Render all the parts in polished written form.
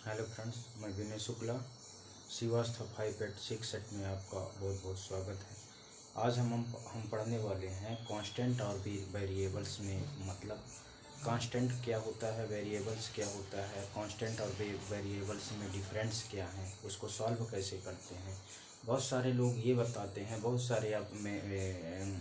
Hello friends, मैं विनय Shukla Srivastava 586 set में आपका बहुत बहुत स्वागत है। आज हम पढ़ने वाले हैं कांस्टेंट और वेरिएबल्स में, मतलब कांस्टेंट क्या होता है, वेरिएबल्स क्या होता है, कांस्टेंट और वेरिएबल्स में डिफरेंस क्या है, उसको सॉल्व कैसे करते हैं। बहुत सारे लोग ये बताते हैं, बहुत सारे आप में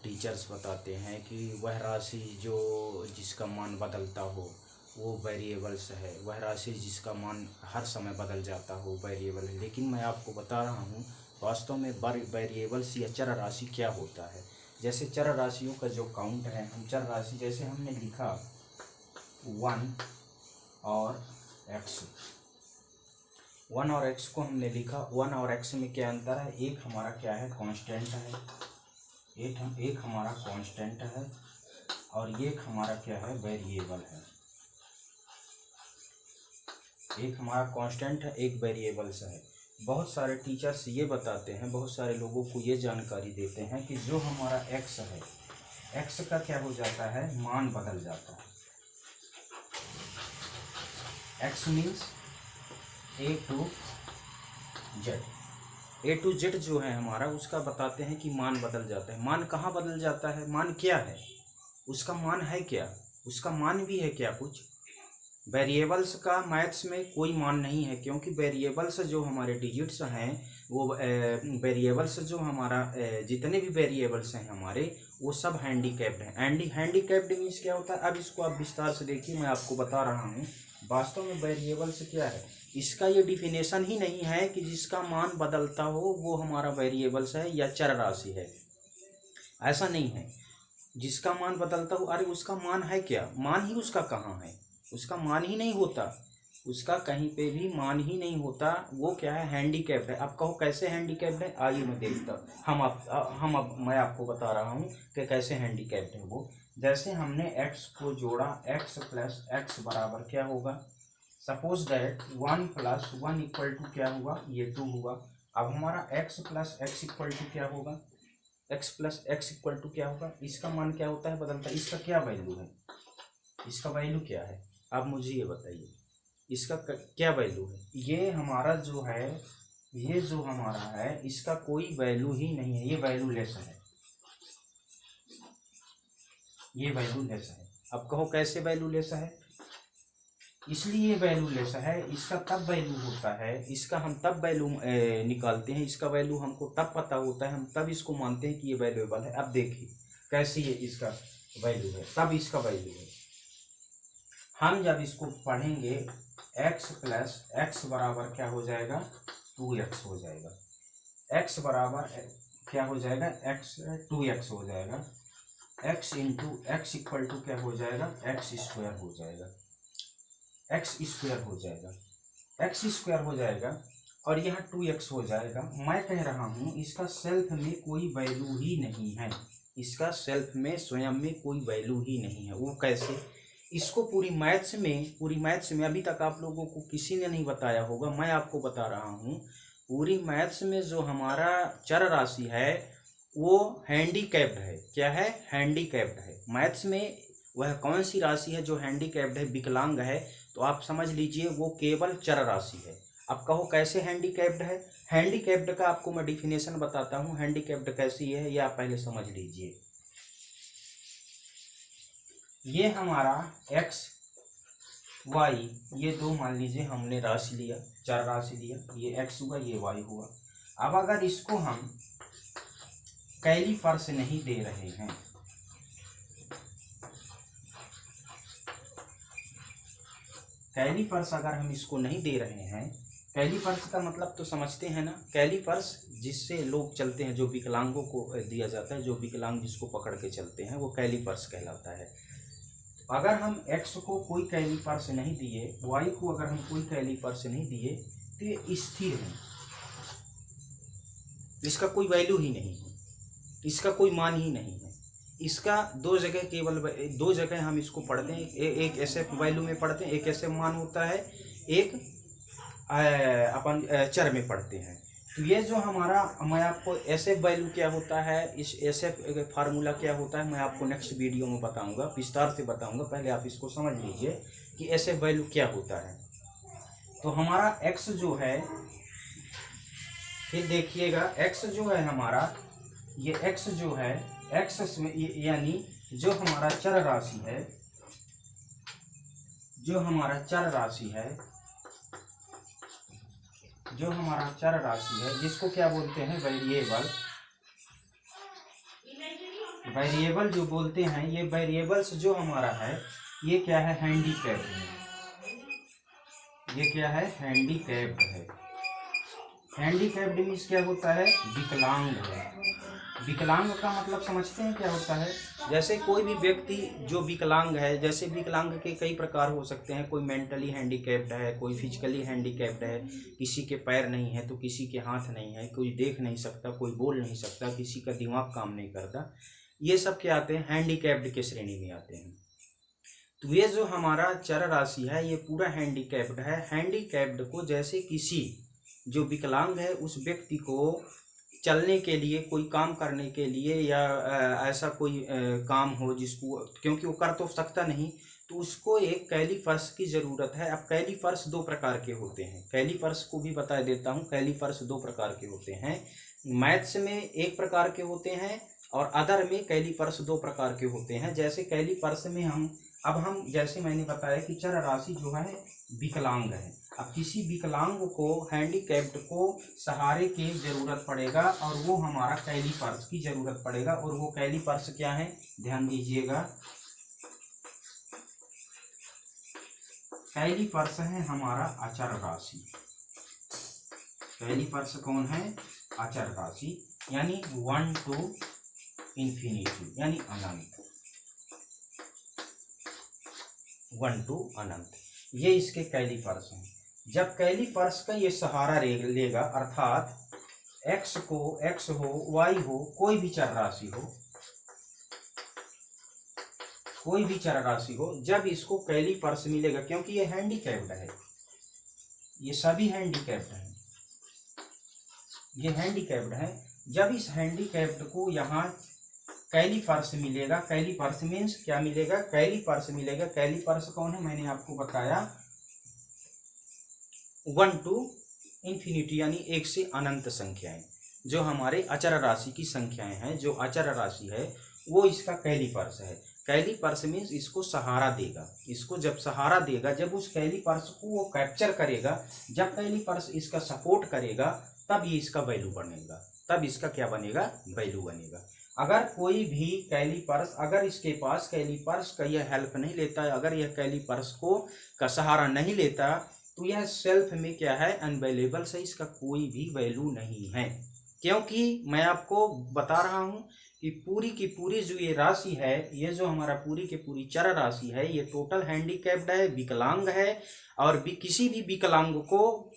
टीचर्स बताते हैं कि वह राशि जो जिसका मान बदलता हो वो वेरिएबल्स है, वह राशि जिसका मान हर समय बदल जाता हो वेरिएबल है। लेकिन मैं आपको बता रहा हूँ वास्तव में वेरिएबल्स या चर राशि क्या होता है। जैसे चर राशियों का जो काउंट है, हम चर राशि जैसे हमने लिखा 1 और x को हमने लिखा 1 और x में क्या अंतर है। एक हमारा क्या है, कांस्टेंट है, एक हमारा कांस्टेंट है और एक हमारा क्या है, वेरिएबल है। एक हमारा कांस्टेंट है, एक वेरिएबल्स है। बहुत सारे टीचर्स ये बताते हैं, बहुत सारे लोगों को ये जानकारी देते हैं कि जो हमारा x है, x का क्या हो जाता है, मान बदल जाता है। x means a to z जो है हमारा, उसका बताते हैं कि मान बदल जाता है। मान कहाँ बदल जाता है, मान क्या है, उसका मान है क्या, उसका मान भी है क्या कुछ। वेरिएबल्स का मैथ्स में कोई मान नहीं है, क्योंकि वेरिएबल्स जो हमारे डिजिट्स हैं वो वेरिएबल्स जो हमारा जितने भी वेरिएबल्स हैं हमारे, वो सब हैंडीकैप्ड हैं। हैंडीकैप्ड मीन्स क्या होता है, अब इसको आप विस्तार से देखिए, मैं आपको बता रहा हूँ। वास्तव में वेरिएबल्स क्या है, इसका ये डिफिनेशन ही नहीं है कि जिसका मान बदलता हो वो हमारा वेरिएबल्स है या चर राशि है। ऐसा नहीं है, जिसका मान बदलता हो, अरे उसका मान है क्या, मान ही उसका कहाँ है, उसका मान ही नहीं होता, उसका कहीं पे भी मान ही नहीं होता। वो क्या है, हैंडीकैप्ड है। अब कहो कैसे हैंडीकैप्ड है, आइए मैं देखता मैं आपको बता रहा हूँ कि कैसे हैंडीकैप्ड है वो। जैसे हमने x को जोड़ा, x प्लस एक्स बराबर क्या होगा, suppose that 1 plus 1 equal to क्या हुआ, ये 2 हुआ। अब हमारा x plus x equal to क्या होगा, x plus x equal to क्या होगा, इसका मान क्या होता है, बदलता है। इसका क्या वैल्यू है, इसका वैल्यू क्या है, आप मुझे ये बताइए, इसका क्या वैल्यू है। ये हमारा जो है, ये जो हमारा है, इसका कोई वैल्यू ही नहीं है, ये वैल्यू लेस है, ये वैल्यू लेस है। अब कहो कैसे वैल्यू लेस है, इसलिए वैल्यू लेस है। इसका तब वैल्यू होता है, इसका हम तब वैल्यू निकालते हैं, इसका वैल्यू हमको तब पता होता है, हम तब इसको मानते हैं कि ये वैल्यूएबल है। अब देखिए कैसे ये इसका वैल्यू है, तब इसका वैल्यू है। हम जब इसको पढ़ेंगे, x प्लस एक्स बराबर क्या हो जाएगा, 2x हो जाएगा। x बराबर क्या हो जाएगा, x 2x हो जाएगा। x into x equal to क्या हो जाएगा, एक्स स्क्वायर हो जाएगा, एक्स स्क्वायर हो जाएगा, एक्स स्क्वायर हो जाएगा और यहाँ 2x हो जाएगा। मैं कह रहा हूँ इसका सेल्फ में कोई वैल्यू ही नहीं है, इसका सेल्फ में स्वयं में कोई वैल्यू ही नहीं है। वो कैसे, इसको पूरी मैथ्स में अभी तक आप लोगों को किसी ने नहीं बताया होगा, मैं आपको बता रहा हूँ। पूरी मैथ्स में जो हमारा चर राशि है वो हैंडीकैप्ड है। क्या है, हैंडीकैप्ड है। मैथ्स में वह कौन सी राशि है जो हैंडीकैप्ड है, विकलांग है, तो आप समझ लीजिए वो केवल चर राशि है। अब कहो कैसे हैंडीकैप्ड है, हैंडीकैप्ड का आपको मैं डिफिनेशन बताता हूँ। हैंडीकैप्ड कैसी है ये आप पहले समझ लीजिए। ये हमारा x y, ये दो मान लीजिए हमने राशि लिया, चार राशि लिया, ये x हुआ, ये y हुआ। अब अगर इसको हम कैलीफर्स नहीं दे रहे हैं, कैलीफर्स अगर हम इसको नहीं दे रहे हैं, कैलीफर्स का मतलब तो समझते हैं ना, कैलीफर्स जिससे लोग चलते हैं, जो विकलांगों को दिया जाता है, जो विकलांग जिसको पकड़ के चलते हैं वो कैलीफर्स कहलाता है। अगर हम x को कोई कैलीफर्स नहीं दिए, y को अगर हम कोई कैलीफर्स नहीं दिए, तो ये स्थिर है, इसका कोई वैल्यू ही नहीं है, इसका कोई मान ही नहीं है। इसका दो जगह, केवल दो जगह हम इसको पढ़ते हैं, एक ऐसे वैल्यू में पढ़ते हैं, एक ऐसे मान होता है, एक अपन चर में पढ़ते हैं। तो ये जो हमारा, मैं आपको ऐसे वैल्यू क्या होता है, इस ऐसे फार्मूला क्या होता है, मैं आपको नेक्स्ट वीडियो में बताऊंगा, विस्तार से बताऊंगा। पहले आप इसको समझ लीजिए कि ऐसे वैल्यू क्या होता है। तो हमारा x जो है, फिर देखिएगा x जो है हमारा, ये x जो है, x में यानी जो हमारा चर राशि है, जो हमारा चर राशि है, जो हमारा चर राशि है, जिसको क्या बोलते हैं वेरिएबल, वेरिएबल जो बोलते हैं, ये वेरिएबल्स जो हमारा है ये क्या है, हैंडीकैप्ड है। ये क्या है, हैंडीकैप्ड है। हैंडीकैप्ड मीन्स क्या होता है, विकलांग है। विकलांग का मतलब समझते हैं क्या होता है? जैसे कोई भी व्यक्ति जो विकलांग है, जैसे विकलांग के कई प्रकार हो सकते हैं, कोई मेंटली हैंडीकैप्ड है, कोई फिजिकली हैंडीकैप्ड है, किसी के पैर नहीं है तो किसी के हाथ नहीं है, कोई देख नहीं सकता, कोई बोल नहीं सकता, किसी का दिमाग काम नहीं करता, ये सब क्या आते हैं, हैंडीकैप्ड के श्रेणी में आते हैं। तो ये जो हमारा चर राशि है ये पूरा हैंडीकैप्ड है। हैंडीकैप्ड को जैसे किसी जो विकलांग है उस व्यक्ति को चलने के लिए, कोई काम करने के लिए, या ऐसा कोई काम हो जिसको, क्योंकि वो कर तो सकता नहीं, तो उसको एक कैलीपर्स की ज़रूरत है। अब कैलीपर्स दो प्रकार के होते हैं, कैलीपर्स को भी बता देता हूँ। कैलीपर्स दो प्रकार के होते हैं, मैथ्स में एक प्रकार के होते हैं और अदर में कैलीपर्स दो प्रकार के होते हैं। जैसे कैलीपर्स में हम जैसे मैंने बताया कि चर राशि जो है विकलांग है। अब किसी विकलांग को, हैंडीकैप्ड को सहारे की जरूरत पड़ेगा और वो हमारा कैलीपर्स की जरूरत पड़ेगा। और वो कैलीपर्स क्या है, ध्यान दीजिएगा, कैलीपर्स है हमारा अचर राशि। कैलीपर्स कौन है, अचर राशि, यानी 1 to इंफिनिटी, यानी अनंत, 1 to अनंत, ये इसके कैलीपर्स हैं। जब कैलीपर्स का ये सहारा लेगा, अर्थात x को, x हो, y हो, कोई भी चर राशि हो, कोई भी चर राशि हो, जब इसको कैलीपर्स मिलेगा, क्योंकि ये हैंडीकैप्ड है, ये सभी हैंडीकैप्ड हैं, ये हैंडीकैप्ड है। जब इस हैंडीकैप्ड को यहाँ कैलीपर्स मिलेगा, कैलीपर्स मीन्स क्या मिलेगा, कैलीपर्स मिलेगा। कैलीपर्स कौन है, मैंने आपको बताया 1 to इंफिनिटी, यानी 1 से अनंत संख्याएं, जो हमारे अचर राशि की संख्याएं हैं, जो अचर राशि है वो इसका कैलीपर्स है। कैलीपर्स मीन्स इसको सहारा देगा, इसको जब सहारा देगा, जब उस कैलीपर्स को वो कैप्चर करेगा, जब कैलीपर्स इसका सपोर्ट करेगा, तब ये इसका वैल्यू बनेगा, तब इसका क्या बनेगा, वैल्यू बनेगा। अगर कोई भी कैलीपर्स, अगर इसके पास कैलीपर्स का यह हेल्प नहीं लेता है, अगर यह कैलीपर्स को का सहारा नहीं लेता, तो यह सेल्फ में क्या है, अनवेलेबल से, इसका कोई भी वैल्यू नहीं है। क्योंकि मैं आपको बता रहा हूँ कि पूरी की पूरी जो ये राशि है, ये जो हमारा पूरी की पूरी चर राशि है, ये टोटल हैंडीकैप्ड है, विकलांग है, और किसी भी विकलांग को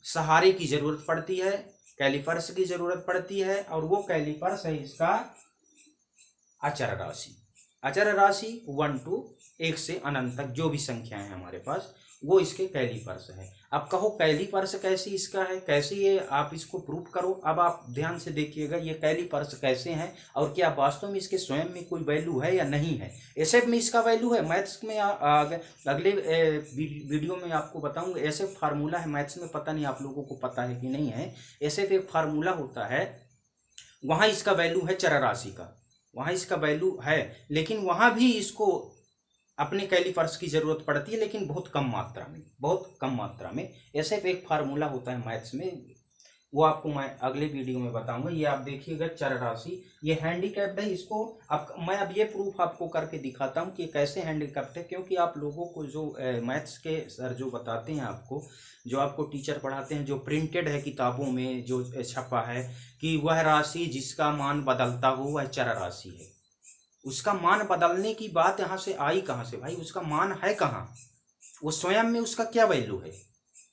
सहारे की जरूरत पड़ती है, कैलीपर्स की जरूरत पड़ती है, और वो कैलीपर्स है इसका अचर राशि। अचर राशि 1 to 1 से अनंत तक जो भी संख्याएं हैं हमारे पास, वो इसके कैलीपर्स है। अब कहो कैलीपर्स कैसे इसका है, कैसे ये आप इसको प्रूफ करो। अब आप ध्यान से देखिएगा ये कैलीपर्स कैसे हैं, और क्या वास्तव में इसके स्वयं में कोई वैल्यू है या नहीं है। ऐसे में इसका वैल्यू है, मैथ्स में अगले वीडियो में आपको बताऊंगा। ऐसे फार्मूला है मैथ्स में, पता नहीं आप लोगों को पता है कि नहीं है। ऐसे एक फार्मूला होता है, वहाँ इसका वैल्यू है चर राशि का, वहाँ इसका वैल्यू है, लेकिन वहाँ भी इसको अपने कैलीपर्स की जरूरत पड़ती है, लेकिन बहुत कम मात्रा में, बहुत कम मात्रा में। ऐसे एक फार्मूला होता है मैथ्स में, वो आपको मैं अगले वीडियो में बताऊंगा। ये आप देखिएगा चर राशि, ये हैंडीकैप्ड है, इसको अब मैं ये प्रूफ आपको करके दिखाता हूँ कि कैसे हैंडीकैप्ड है। क्योंकि आप लोगों को जो मैथ्स के सर जो बताते हैं आपको, जो आपको टीचर पढ़ाते हैं, जो प्रिंटेड है किताबों में जो छपा है कि वह राशि जिसका मान बदलता हो वह चर राशि है, उसका मान बदलने की बात यहाँ से आई कहाँ से भाई, उसका मान है कहाँ, वो स्वयं में उसका क्या वैल्यू है,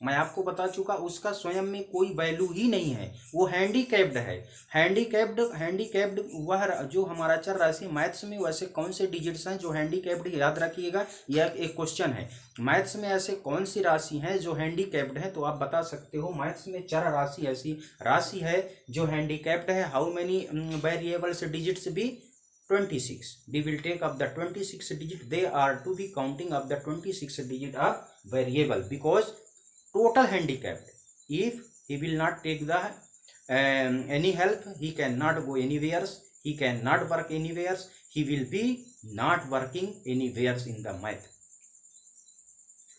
मैं आपको बता चुका, उसका स्वयं में कोई वैल्यू ही नहीं है, वो हैंडीकैप्ड है। हैंडीकैप्ड वह जो हमारा चर राशि, मैथ्स में वैसे कौन से डिजिट्स हैं जो हैंडीकैप्ड, याद रखिएगा, यह एक क्वेश्चन है। मैथ्स में ऐसे कौन सी राशि हैं जो हैंडीकैप्ड है, तो आप बता सकते हो मैथ्स में चर राशि ऐसी राशि है जो हैंडीकैप्ड है। How many variables digits be 26. We will take up the 26 digit. They are to be counting of the 26 digit of variable, because total handicapped. If he will not take the any help, he cannot go anywhere, he cannot work anywhere, he will be not working anywhere in the math.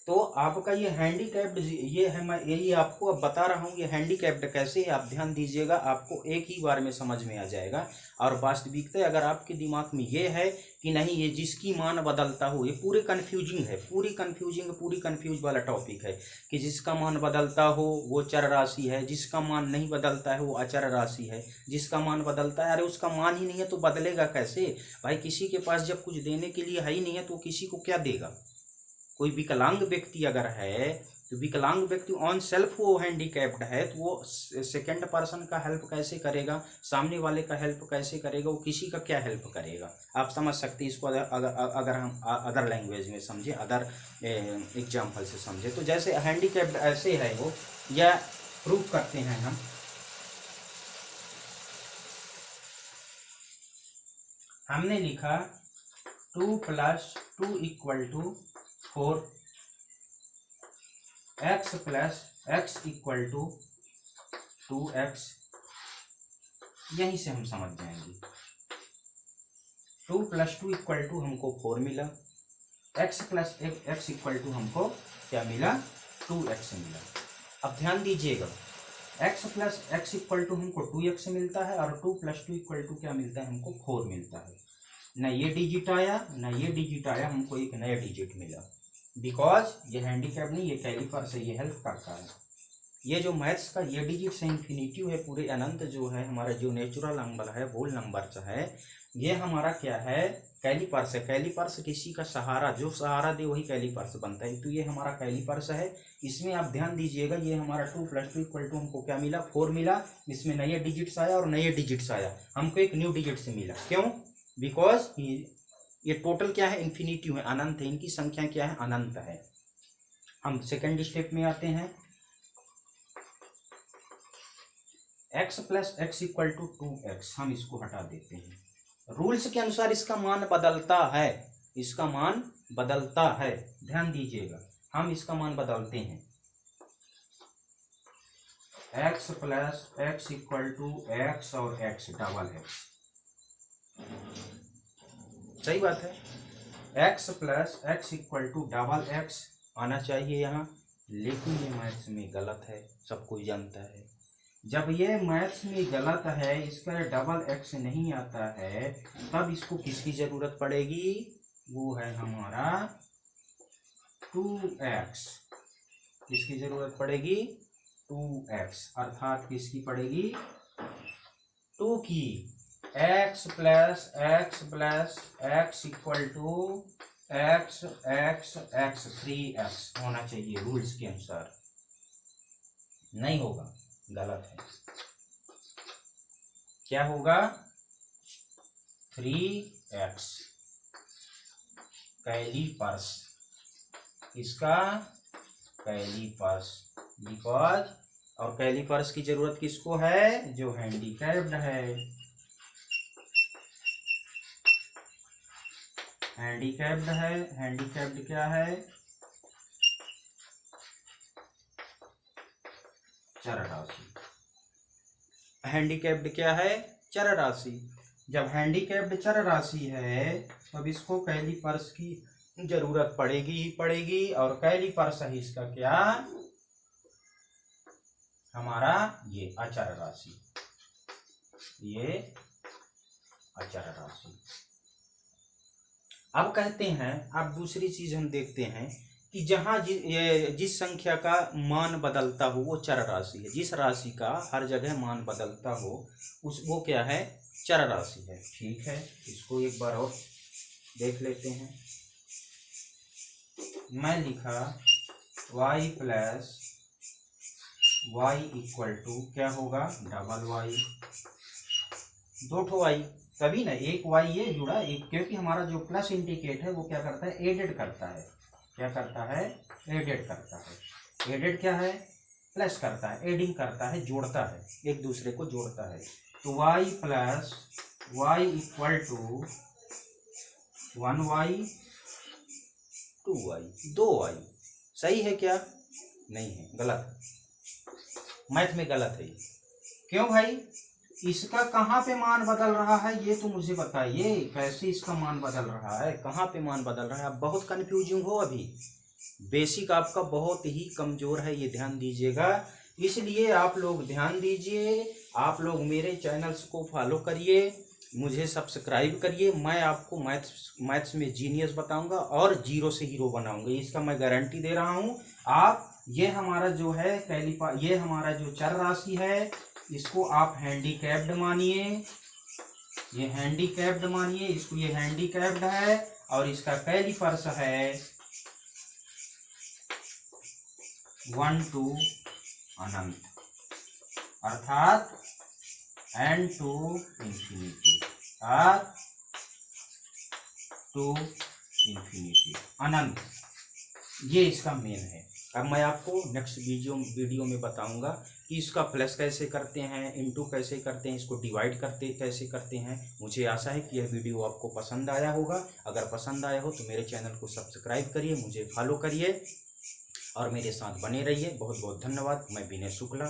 तो आपका ये handicapped, ये है, मैं यही आपको अब बता रहा हूँ ये हैंडीकैप्ड कैसे है। आप ध्यान दीजिएगा, आपको एक ही बार में समझ में आ जाएगा। और वास्तविकता अगर आपके दिमाग में ये है कि नहीं ये जिसकी मान बदलता हो, ये पूरी कन्फ्यूजिंग है, पूरी कन्फ्यूज वाला टॉपिक है कि जिसका मान बदलता हो वो चर राशि है, जिसका मान नहीं बदलता है वो अचर राशि है, जिसका मान बदलता है, अरे उसका मान ही नहीं है तो बदलेगा कैसे भाई। किसी के पास जब कुछ देने के लिए है ही नहीं है तो किसी को क्या देगा। कोई विकलांग व्यक्ति अगर है तो विकलांग व्यक्ति ऑन सेल्फ वो हैंडीकैप्ड है तो वो सेकंड पर्सन का हेल्प कैसे करेगा, सामने वाले का हेल्प कैसे करेगा, वो किसी का क्या हेल्प करेगा। आप समझ सकते हैं इसको अगर हम अदर लैंग्वेज में समझे, अदर एग्जाम्पल से समझे। तो जैसे हैंडीकैप्ड ऐसे है वो, या प्रूफ करते हैं हम। हमने लिखा 2 + 2 = 4, x + x = 2x। यहीं से हम समझ जाएंगे। 2 + 2 = हमको 4 मिला, x + x = हमको क्या मिला, 2x मिला। अब ध्यान दीजिएगा, x + x = हमको 2x मिलता है और 2 + 2 = क्या मिलता है, हमको 4 मिलता है। ना ये डिजिट आया ना ये डिजिट आया, हमको एक नया डिजिट मिला। बिकॉज ये हैंडीकैप नहीं, ये कैलिपर से ये हेल्प करता है। ये जो मैथ्स का ये डिजिट से इन्फिनिटी है, पूरे अनंत जो है हमारा जो नेचुरल नंबर है, होल नंबर है, ये हमारा क्या है, कैलिपर्स है। कैलिपर्स किसी का सहारा, जो सहारा दे वही कैलिपर्स बनता है। तो ये हमारा कैलिपर्स है। इसमें आप ध्यान दीजिएगा, ये हमारा 2 + 2 = हमको क्या मिला, 4 मिला। इसमें नए डिजिट्स आया और नए डिजिट्स आया, हमको एक न्यू डिजिट से मिला। क्यों, बिकॉज ये टोटल क्या है, इन्फिनिटी है, अनंत है, इनकी संख्या क्या है, अनंत है। हम सेकंड स्टेप में आते हैं। x + x = 2x, हम इसको हटा देते हैं। रूल्स के अनुसार इसका मान बदलता है, इसका मान बदलता है, ध्यान दीजिएगा, हम इसका मान बदलते हैं। x + x = x और x डबल x, सही बात है। x + x = डबल x आना चाहिए यहाँ, लेकिन ये मैथ्स में गलत है, सब कोई जानता है। जब ये मैथ्स में गलत है, इसका डबल x नहीं आता है, तब इसको किसकी जरूरत पड़ेगी, वो है हमारा 2x। किसकी जरूरत पड़ेगी, 2x, अर्थात किसकी पड़ेगी, 2 की। x + x + x = x x x 3x होना चाहिए रूल्स के अनुसार। नहीं होगा, गलत है। क्या होगा, 3x कैलिपर्स, इसका कैलिपर्स, बिकॉज, और कैलिपर्स की जरूरत किसको है, जो हैंडीकैप्ड है। हैंडीकैप्ड है, हैंडीकैप्ड क्या है, चर राशि। हैंडीकैप्ड क्या है, चर राशि। जब हैंडीकैप्ड चर राशि है तब इसको कैलिपर्स की जरूरत पड़ेगी ही पड़ेगी, और कैलिपर्स है इसका क्या, हमारा ये अचर राशि, ये अचर राशि। अब कहते हैं, अब दूसरी चीज हम देखते हैं कि जहाँ जिस संख्या का मान बदलता हो वो चर राशि है। जिस राशि का हर जगह मान बदलता हो वो क्या है, चर राशि है। ठीक है, इसको एक बार और देख लेते हैं। मैं लिखा y + y = क्या होगा, डबल y, 2 y, तभी ना एक y ये जुड़ा एक, क्योंकि हमारा जो प्लस इंडिकेट है वो क्या करता है, एडेड करता है। क्या करता है, एडेड करता है। एडेड क्या है, प्लस करता है, एडिंग करता है, जोड़ता है, एक दूसरे को जोड़ता है। तो y + y = 1y 2y 2y, सही है क्या, नहीं है, गलत है, मैथ में गलत है ये। क्यों भाई? इसका कहाँ पे मान बदल रहा है ये तो मुझे बताइए, कैसे इसका मान बदल रहा है, कहाँ पे मान बदल रहा है? आप बहुत कंफ्यूजिंग हो, अभी बेसिक आपका बहुत ही कमजोर है, ये ध्यान दीजिएगा। इसलिए आप लोग ध्यान दीजिए, आप लोग मेरे चैनल्स को फॉलो करिए, मुझे सब्सक्राइब करिए। मैं आपको मैथ्स में जीनियस बताऊंगा और जीरो से हीरो बनाऊंगा, इसका मैं गारंटी दे रहा हूं। आप ये हमारा जो है ये हमारा जो चर राशि है, इसको आप हैंडीकैप्ड मानिए, ये हैंडीकैप्ड मानिए इसको, ये हैंडीकैप्ड है और इसका कैलिपर्स है 1 to अनंत, अर्थात n to infinity, to infinity, अनंत। ये इसका मेन है। अब मैं आपको नेक्स्ट वीडियो में बताऊंगा कि इसका प्लस कैसे करते हैं, इनटू कैसे करते हैं, इसको डिवाइड कैसे करते हैं। मुझे आशा है कि यह वीडियो आपको पसंद आया होगा। अगर पसंद आया हो तो मेरे चैनल को सब्सक्राइब करिए, मुझे फॉलो करिए और मेरे साथ बने रहिए। बहुत बहुत धन्यवाद। मैं विनय शुक्ला।